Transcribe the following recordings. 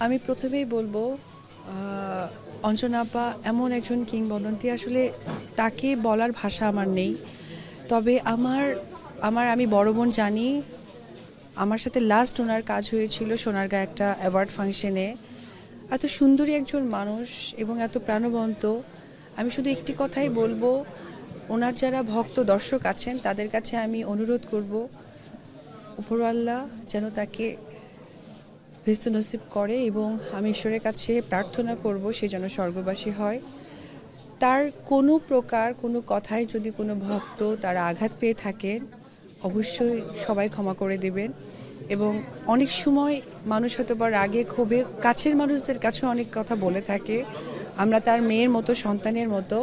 আমি প্রথমেই বলবো অঞ্জনা আপা এমন একজন কিংবদন্তি, আসলে তাকে বলার ভাষা আমার নেই। তবে আমি বড় বোন জানি, আমার সাথে লাস্ট ওনার কাজ হয়েছিল সোনারগাঁ একটা অ্যাওয়ার্ড ফাংশনে। এত সুন্দরী একজন মানুষ এবং এত প্রাণবন্ত। আমি শুধু একটি কথাই বলবো, ওনার যারা ভক্ত দর্শক আছেন তাদের কাছে আমি অনুরোধ করব, উপরওয়াল্লাহ যেন তাকে ভেস্ত নসিব করে, এবং আমি ঈশ্বরের কাছে প্রার্থনা করব সে যেন স্বর্গবাসী হয়। তার কোনো প্রকার কোনো কথায় যদি কোনো ভক্ত তারা আঘাত পেয়ে থাকেন, অবশ্যই সবাই ক্ষমা করে দেবেন। এবং অনেক সময় মানুষ হয়তো বা রাগে ক্ষোভে কাছের মানুষদের কাছে অনেক কথা বলে থাকে, আমরা তার মেয়ের মতো সন্তানের মতো,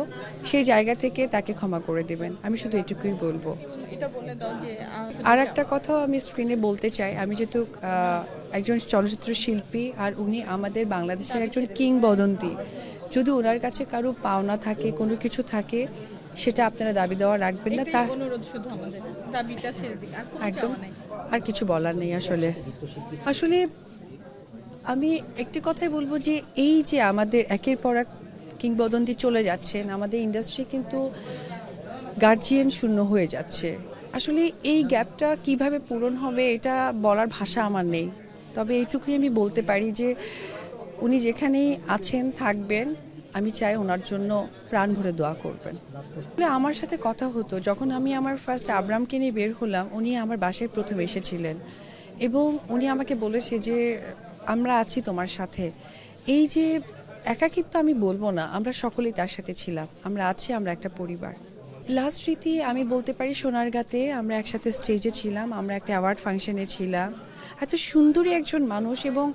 সেই জায়গা থেকে তাকে ক্ষমা করে দেবেন। আমি শুধু এটুকুই বলবো। আর একটা কথাও আমি স্ক্রিনে বলতে চাই, আমি যেহেতু একজন চলচ্চিত্র শিল্পী আর উনি আমাদের বাংলাদেশের একজন কিংবদন্তি, যদি ওনার কাছে কারো পাওনা থাকে, কোনো কিছু থাকে, সেটা আপনারা দাবি দেওয়া রাখবেন না। তা একদম আর কিছু বলার নেই। আসলে আসলে আমি একটি কথাই বলবো যে এই যে আমাদের একের পর এক কিংবদন্তি চলে যাচ্ছেন, আমাদের ইন্ডাস্ট্রি কিন্তু গার্জিয়ান শূন্য হয়ে যাচ্ছে। আসলে এই গ্যাপটা কিভাবে পূরণ হবে এটা বলার ভাষা আমার নেই। তবে এইটুকুই আমি বলতে পারি যে উনি যেখানেই আছেন থাকবেন, আমি চাই ওনার জন্য প্রাণ ভরে দোয়া করবেন। আমার সাথে কথা হতো যখন আমি আমার ফার্স্ট আব্রামকে নিয়ে বের হলাম, উনি আমার বাসায় প্রথম এসেছিলেন এবং উনি আমাকে বলেছে যে আমরা আছি তোমার সাথে। এই যে একাকিত্ব আমি বলবো না, আমরা সকলেই তার সাথে ছিলাম, আমরা আছি, আমরা একটা পরিবার। লাস্ট স্মৃতি আমি বলতে পারি সোনারগাঁতে আমরা একসাথে স্টেজে ছিলাম, আমরা একটা অ্যাওয়ার্ড ফাংশনে ছিলাম। এত সুন্দরী একজন মানুষ, এবং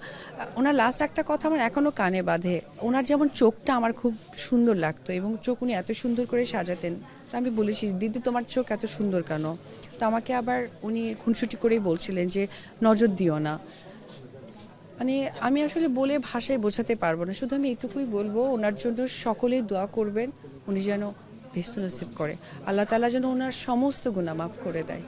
ওনার লাস্ট একটা কথা আমার এখনও কানে বাঁধে। ওনার যেমন চোখটা আমার খুব সুন্দর লাগতো, এবং চোখ উনি এত সুন্দর করে সাজাতেন। তো আমি বলেছি, দিদি তোমার চোখ এত সুন্দর কেন? তো আমাকে আবার উনি খুনসুটি করেই বলছিলেন যে নজর দিও না। মানে আমি আসলে বলে ভাষায় বোঝাতে পারবো না, শুধু আমি এটুকুই বলবো ওনার জন্য সকলেই দোয়া করবেন, উনি যেন ভেস্ত নসিব করে, আল্লাহ তাআলা যেন ওনার সমস্ত গুনাহ মাফ করে দেয়।